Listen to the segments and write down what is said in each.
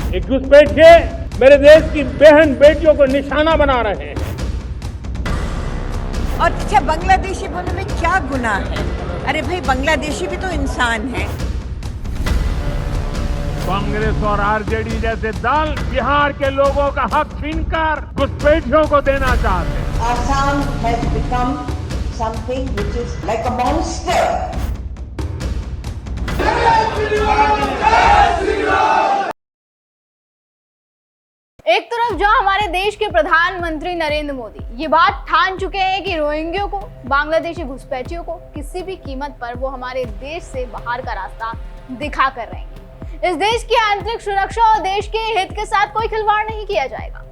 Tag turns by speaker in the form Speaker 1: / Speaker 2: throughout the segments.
Speaker 1: एक घुसपैठिए मेरे देश की बहन बेटियों को निशाना बना रहे हैं।
Speaker 2: और अच्छा, बांग्लादेशी होने में क्या गुनाह है? अरे भाई, बांग्लादेशी भी तो इंसान है।
Speaker 1: कांग्रेस और आरजेडी जैसे दल बिहार के लोगों का हक छीनकर घुसपैठियों को देना चाहते हैं।
Speaker 3: Assam has become something which is like a monster.
Speaker 4: एक तरफ जहां हमारे देश के प्रधानमंत्री नरेंद्र मोदी ये बात ठान चुके हैं कि रोहिंग्यों को, बांग्लादेशी घुसपैठियों को किसी भी कीमत पर वो हमारे देश से बाहर का रास्ता दिखा कर रहेंगे। इस देश की आंतरिक सुरक्षा और देश के हित के साथ कोई खिलवाड़ नहीं किया जाएगा।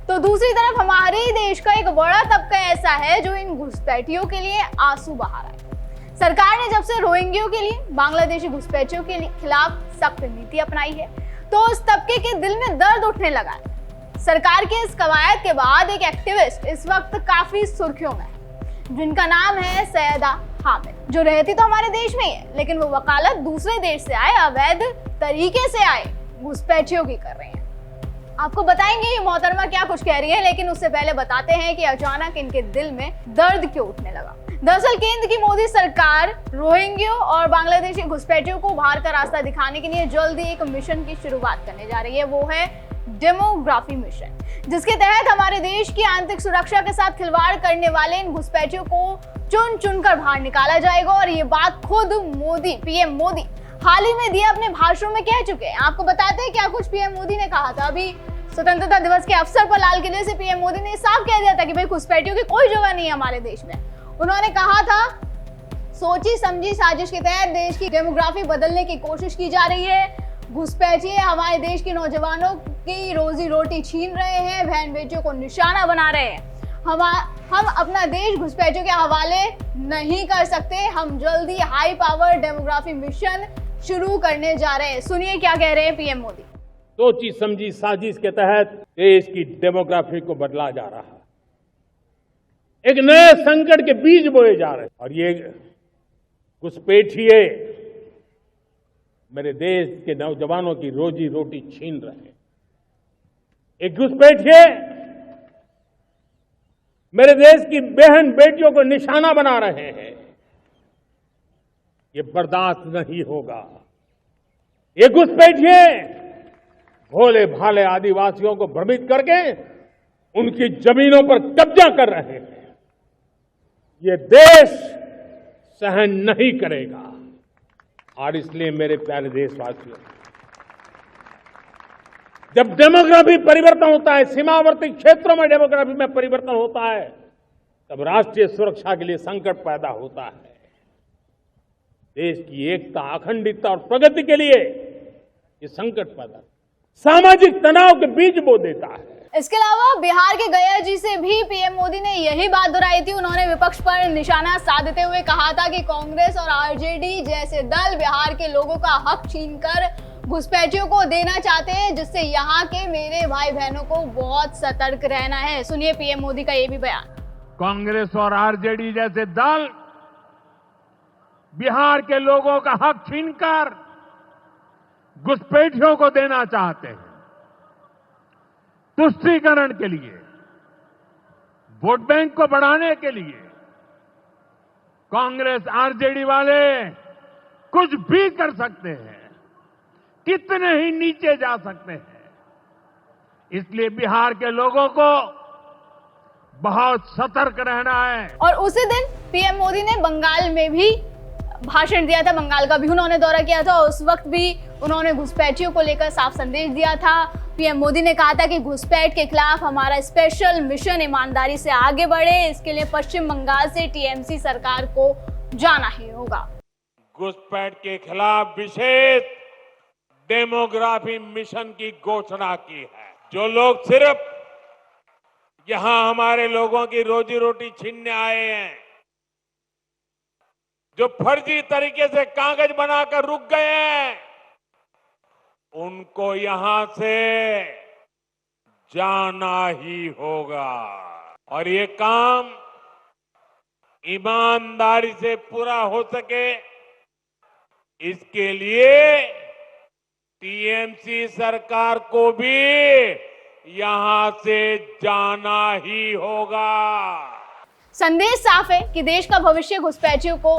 Speaker 4: तो दूसरी तरफ हमारे देश का एक बड़ा तबका ऐसा है जो इन घुसपैठियों के लिए आंसू बहा रहा है। सरकार ने जब से रोहिंग्यों के लिए, बांग्लादेशी घुसपैठियों के खिलाफ सख्त नीति अपनाई है तो उस तबके के दिल में दर्द उठने लगा है। सरकार के इस कवायद के बाद एक एक्टिविस्ट इस वक्त काफी सुर्खियों में है, जिनका नाम है सैयदा हामिद, जो रहती तो हमारे देश में ही है, लेकिन वो वकालत दूसरे देश से आए अवैध तरीके से आए घुसपैठियों की कर रहे हैं। आपको बताएंगे ये मोहतरमा क्या कुछ कह रही है, लेकिन उससे पहले बताते हैं कि अचानक इनके दिल में दर्द क्यों उठने लगा। दरअसल केंद्र की मोदी सरकार रोहिंग्यों और बांग्लादेशी घुसपैठियों को बाहर का रास्ता दिखाने के लिए जल्दी एक मिशन की शुरुआत करने जा रही है। वो है डेमोग्राफी मिशन, जिसके तहत हमारे देश की आंतरिक सुरक्षा के साथ खिलवाड़ करने वाले इन घुसपैठियों को चुन चुनकर बाहर निकाला जाएगा। और ये बात खुद मोदी, पीएम मोदी हाल ही में दिए अपने भाषण में कह चुके हैं। आपको बताते हैं क्या कुछ पीएम मोदी ने कहा था। अभी स्वतंत्रता दिवस के अवसर पर लाल किले से पीएम मोदी ने साफ कह दिया था कि भाई घुसपैठियों की कोई जगह नहीं है हमारे देश में। उन्होंने कहा था, सोची समझी साजिश के तहत देश की डेमोग्राफी बदलने की कोशिश की जा रही है। घुसपैठिए हमारे देश के नौजवानों की रोजी रोटी छीन रहे हैं, बहन बेटियों को निशाना बना रहे हैं। हम अपना देश घुसपैठियों के हवाले नहीं कर सकते। हम जल्दी हाई पावर डेमोग्राफी मिशन शुरू करने जा रहे हैं। सुनिए क्या कह रहे हैं पीएम मोदी।
Speaker 1: सोची समझी साजिश के तहत देश की डेमोग्राफी को बदला जा रहा है, एक नए संकट के बीज बोए जा रहे हैं। और ये घुसपैठिए मेरे देश के नौजवानों की रोजी रोटी छीन रहे हैं। एक घुसपैठिए मेरे देश की बहन बेटियों को निशाना बना रहे हैं। ये बर्दाश्त नहीं होगा। ये घुसपैठिए भोले भाले आदिवासियों को भ्रमित करके उनकी जमीनों पर कब्जा कर रहे हैं। ये देश सहन नहीं करेगा। और इसलिए मेरे प्यारे देशवासियों, जब डेमोग्राफी परिवर्तन होता है, सीमावर्ती क्षेत्रों में डेमोग्राफी में परिवर्तन होता है, तब राष्ट्रीय सुरक्षा के लिए संकट पैदा होता है। देश की एकता, अखंडता और प्रगति के लिए ये संकट पैदा, सामाजिक तनाव के बीज बो देता है।
Speaker 4: इसके अलावा बिहार के गया जी से भी पीएम मोदी ने यही बात दोहराई थी। उन्होंने विपक्ष पर निशाना साधते हुए कहा था कि कांग्रेस और आरजेडी जैसे दल बिहार के लोगों का हक छीनकर घुसपैठियों को देना चाहते हैं, जिससे यहाँ के मेरे भाई बहनों को बहुत सतर्क रहना है। सुनिए पीएम मोदी का ये भी बयान।
Speaker 1: कांग्रेस और आरजेडी जैसे दल बिहार के लोगों का हक छीनकर घुसपैठियों को देना चाहते हैं। तुष्टीकरण के लिए, वोट बैंक को बढ़ाने के लिए कांग्रेस आरजेडी वाले कुछ भी कर सकते हैं, कितने ही नीचे जा सकते हैं। इसलिए बिहार के लोगों को बहुत सतर्क रहना है।
Speaker 4: और उसी दिन पीएम मोदी ने बंगाल में भी भाषण दिया था। बंगाल का भी उन्होंने दौरा किया था। उस वक्त भी उन्होंने घुसपैठियों को लेकर साफ संदेश दिया था। पीएम मोदी ने कहा था कि घुसपैठ के खिलाफ हमारा स्पेशल मिशन ईमानदारी से आगे बढ़े। इसके लिए पश्चिम बंगाल से टीएमसी सरकार को जाना ही होगा।
Speaker 1: घुसपैठ के खिलाफ विशेष डेमोग्राफी मिशन की घोषणा की है। जो लोग सिर्फ यहां हमारे लोगों की रोजी रोटी छीनने आए हैं, जो फर्जी तरीके से कागज बनाकर रुक गए हैं, उनको यहां से जाना ही होगा। और ये काम ईमानदारी से पूरा हो सके, इसके लिए टीएमसी सरकार को भी यहां से जाना ही होगा।
Speaker 4: संदेश साफ है कि देश का भविष्य घुसपैठियों को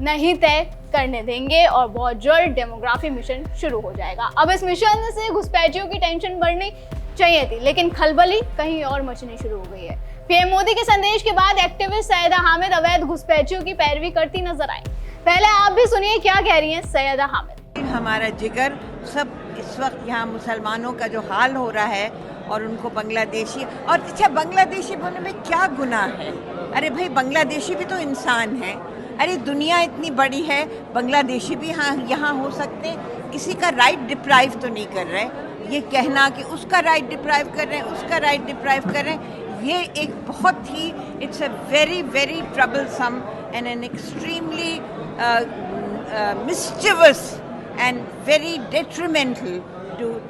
Speaker 4: नहीं तय करने देंगे और बहुत जल्द डेमोग्राफी मिशन शुरू हो जाएगा। अब इस मिशन से घुसपैठियों की टेंशन बढ़नी चाहिए थी, लेकिन खलबली कहीं और मचनी शुरू हो गई है। पीएम मोदी के संदेश के बाद एक्टिविस्ट सैयदा हामिद अवैध घुसपैठियों की पैरवी करती नजर आई। पहले आप भी सुनिए क्या कह रही हैं सैयदा हामिद।
Speaker 2: हमारा जिगर सब इस वक्त यहाँ मुसलमानों का जो हाल हो रहा है और उनको बांग्लादेशी, और अच्छा बांग्लादेशी बोलने में क्या गुनाह है? अरे भाई बांग्लादेशी भी तो इंसान है। अरे दुनिया इतनी बड़ी है, बांग्लादेशी भी यहाँ हो सकते हैं। किसी का राइट डिप्राइव तो नहीं कर रहे। ये कहना कि उसका राइट डिप्राइव कर रहे हैं, उसका राइट डिप्राइव कर रहे हैं, ये एक बहुत ही it's a very very troublesome and an extremely mischievous and very detrimental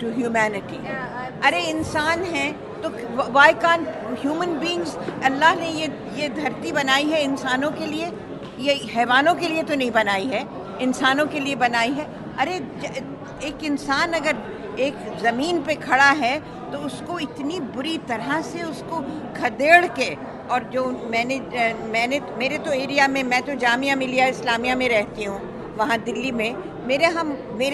Speaker 2: to humanity. अरे इंसान हैं तो वाई कांट ह्यूमन बींग्स, अल्लाह ने ये धरती बनाई है इंसानों के लिए, ये हैवानों के लिए तो नहीं बनाई है, इंसानों के लिए बनाई है। अरे एक इंसान अगर एक ज़मीन पे खड़ा है तो उसको इतनी बुरी तरह से उसको खदेड़ के, और जो मैंने मेरे तो एरिया में, मैं तो जामिया मिलिया इस्लामिया में रहती हूँ वहाँ दिल्ली में, मेरे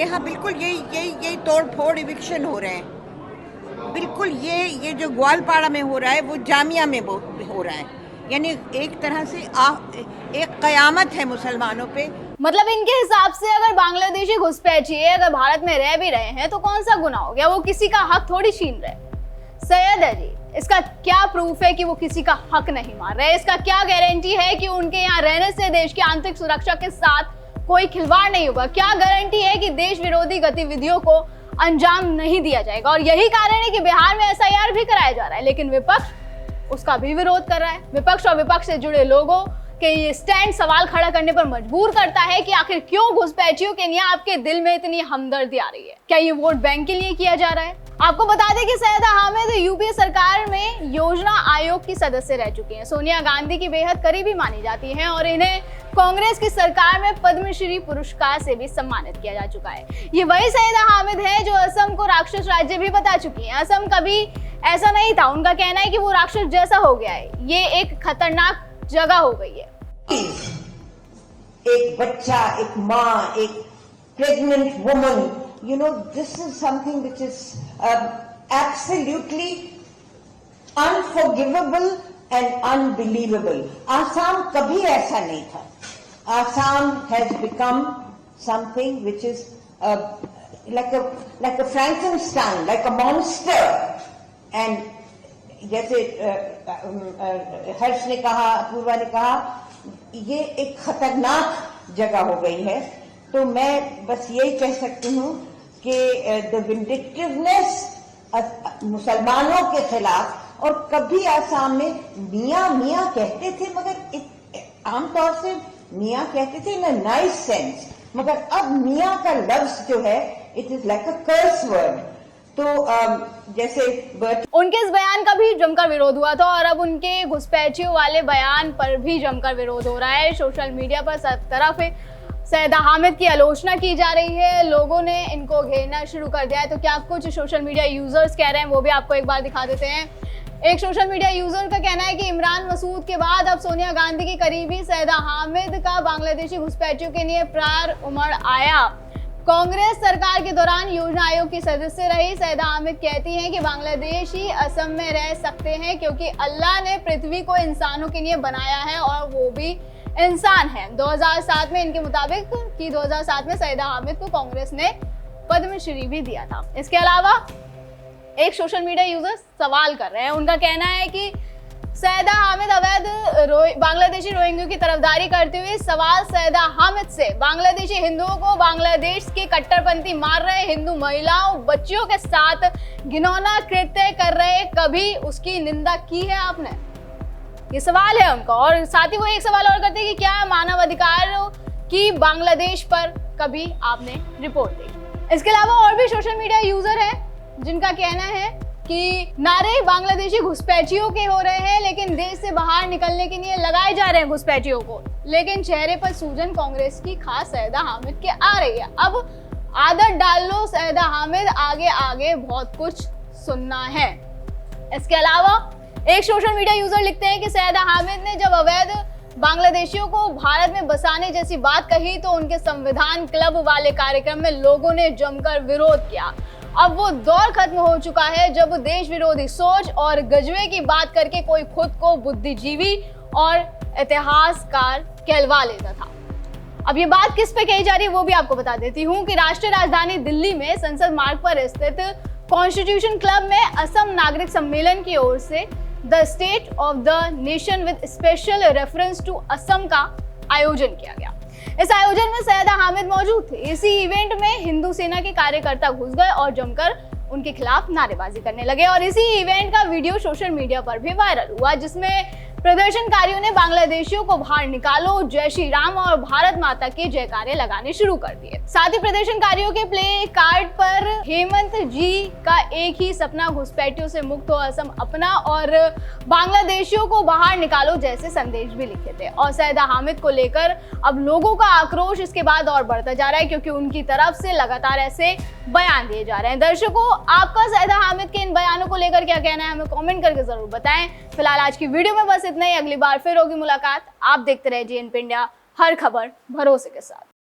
Speaker 2: यहाँ बिल्कुल यही तोड़ फोड़ इविक्शन हो रहे हैं। बिल्कुल ये जो ग्वालपाड़ा में हो रहा है वो जामिया में हो रहा है। यानी एक तरह से एक कयामत है मुसलमानों पे।
Speaker 4: मतलब इनके हिसाब से अगर बांग्लादेशी घुसपैठिए अगर भारत में रह भी रहे हैं तो कौन सा गुनाह हो गया? वो किसी का हक थोड़ी छीन रहे। सैयदा जी, इसका क्या प्रूफ है कि वो किसी का हक नहीं मार रहे? इसका क्या गारंटी है कि उनके यहाँ रहने से देश की आंतरिक सुरक्षा के साथ कोई खिलवाड़ नहीं होगा? क्या गारंटी है कि देश विरोधी गतिविधियों को अंजाम नहीं दिया जाएगा? और यही कारण है कि बिहार में एसआईआर भी कराया जा रहा है, लेकिन विपक्ष उसका भी विरोध कर रहा है। विपक्ष और विपक्ष से जुड़े लोगों के ये स्टैंड सवाल खड़ा करने पर मजबूर करता है कि आखिर क्यों घुसपैठियों के लिए आपके दिल में इतनी हमदर्दी आ रही है? क्या ये वोट बैंक के लिए किया जा रहा है? आपको बता दें कि सैयदा हामिद यूपीए सरकार में योजना आयोग की सदस्य रह चुकी हैं। सोनिया गांधी की बेहद करीबी मानी जाती हैं और इन्हें कांग्रेस की सरकार में पद्मश्री पुरस्कार से भी सम्मानित किया जा चुका है। ये वही सैयदा हामिद है जो असम को राक्षस राज्य भी बता चुकी है। असम कभी ऐसा नहीं था, उनका कहना है कि वो राक्षस जैसा हो गया है, ये एक खतरनाक जगह हो गई है।
Speaker 3: एक बच्चा, एक माँ, एक pregnant woman, you know, this is something which is absolutely unforgivable and unbelievable. Assam कभी ऐसा नहीं था. Assam has become something which is like a Frankenstein, like a monster. And जैसे हर्ष ने कहा, अपूर्वा ने कहा, ये एक खतरनाक जगह हो गई है। तो मैं बस यही कह सकती हूँ कि द विंडिक्टिवनेस मुसलमानों के खिलाफ, और कभी आसाम में मियाँ कहते थे, मगर आमतौर से मियाँ कहते थे इन अ नाइस सेंस, मगर अब मियाँ का लफ्ज जो है it is like a curse word. तो जैसे
Speaker 4: उनके इस बयान का भी जमकर विरोध हुआ था और अब उनके घुसपैठियों वाले बयान पर भी जमकर विरोध हो रहा है। सोशल मीडिया पर सब तरफ सैयदा हामिद की आलोचना की जा रही है, लोगों ने इनको घेरना शुरू कर दिया है। तो क्या कुछ सोशल मीडिया यूजर्स कह रहे हैं वो भी आपको एक बार दिखा देते हैं। एक सोशल मीडिया यूजर का कहना है कि इमरान मसूद के बाद अब सोनिया गांधी की करीबी सैयदा हामिद का बांग्लादेशी घुसपैठियों के लिए प्रार उमड़ आया। कांग्रेस सरकार के दौरान योजना आयोग की सदस्य रही सैयदा हामिद कहती हैं कि बांग्लादेशी असम में रह सकते हैं क्योंकि अल्लाह ने पृथ्वी को इंसानों के लिए बनाया है और वो भी इंसान है। 2007 में इनके मुताबिक कि 2007 में सैयदा हामिद को कांग्रेस ने पद्मश्री भी दिया था। इसके अलावा एक सोशल मीडिया यूजर सवाल कर रहे हैं, उनका कहना है कि सैयदा हामिद अवैध बांग्लादेशी रोहिंग्यों की तरफदारी करते हुए सवाल सैयदा हामिद से, बांग्लादेशी हिंदुओं को बांग्लादेश के कट्टरपंथी मार रहे हिंदू महिलाओं बच्चियों के साथ घिनौना कृत्य कर रहे, कभी उसकी निंदा की है आपने? ये सवाल है उनका। और साथ ही वो एक सवाल और करते हैं कि क्या मानव अधिकार की बांग्लादेश पर कभी आपने रिपोर्ट दी? इसके अलावा और भी सोशल मीडिया यूजर हैं जिनका कहना है कि नारे बांग्लादेशी घुसपैठियों के हो रहे हैं लेकिन देश से बाहर निकलने के लिए लगाए जा रहे हैं घुसपैठियों को, लेकिन चेहरे पर सूजन कांग्रेस की खास सैयदा हामिद के आ रही है। अब आदत डाल लो सैयदा हामिद, आगे आगे बहुत कुछ सुनना है। इसके अलावा एक सोशल मीडिया यूजर लिखते हैं कि सैयदा हामिद ने जब अवैध बांग्लादेशियों को भारत में बसाने जैसी बात कही तो उनके संविधान क्लब वाले कार्यक्रम में लोगों ने जमकर विरोध किया। अब वो दौर खत्म हो चुका है जब देश विरोधी सोच और गजवे की बात करके कोई खुद को बुद्धिजीवी और इतिहासकार कहलवा लेता था। अब ये बात किस पे कही जा रही है वो भी आपको बता देती हूँ कि राष्ट्रीय राजधानी दिल्ली में संसद मार्ग पर स्थित कॉन्स्टिट्यूशन क्लब में असम नागरिक सम्मेलन की ओर से the state of the nation with special reference to Assam का आयोजन किया गया। इस आयोजन में सैयदा हामिद मौजूद थे। इसी इवेंट में हिंदू सेना के कार्यकर्ता घुस गए और जमकर उनके खिलाफ नारेबाजी करने लगे और इसी इवेंट का वीडियो सोशल मीडिया पर भी वायरल हुआ, जिसमें प्रदर्शनकारियों ने बांग्लादेशियों को बाहर निकालो, जय श्री राम और भारत माता के जयकारे लगाने शुरू कर दिए। साथ ही प्रदर्शनकारियों के प्ले कार्ड पर हेमंत जी का एक ही सपना, घुसपैठियों से मुक्त हो असम अपना और बांग्लादेशियों को बाहर निकालो जैसे संदेश भी लिखे थे। और सैयदा हामिद को लेकर अब लोगों का आक्रोश इसके बाद और बढ़ता जा रहा है, क्योंकि उनकी तरफ से लगातार ऐसे बयान दिए जा रहे हैं। दर्शकों, आपका सैयदा हामिद के इन बयानों को लेकर क्या कहना है हमें कमेंट करके जरूर बताएं। फिलहाल आज की वीडियो में बस इतना ही। अगली बार फिर होगी मुलाकात। आप देखते रहिए JNP इंडिया, हर खबर भरोसे के साथ।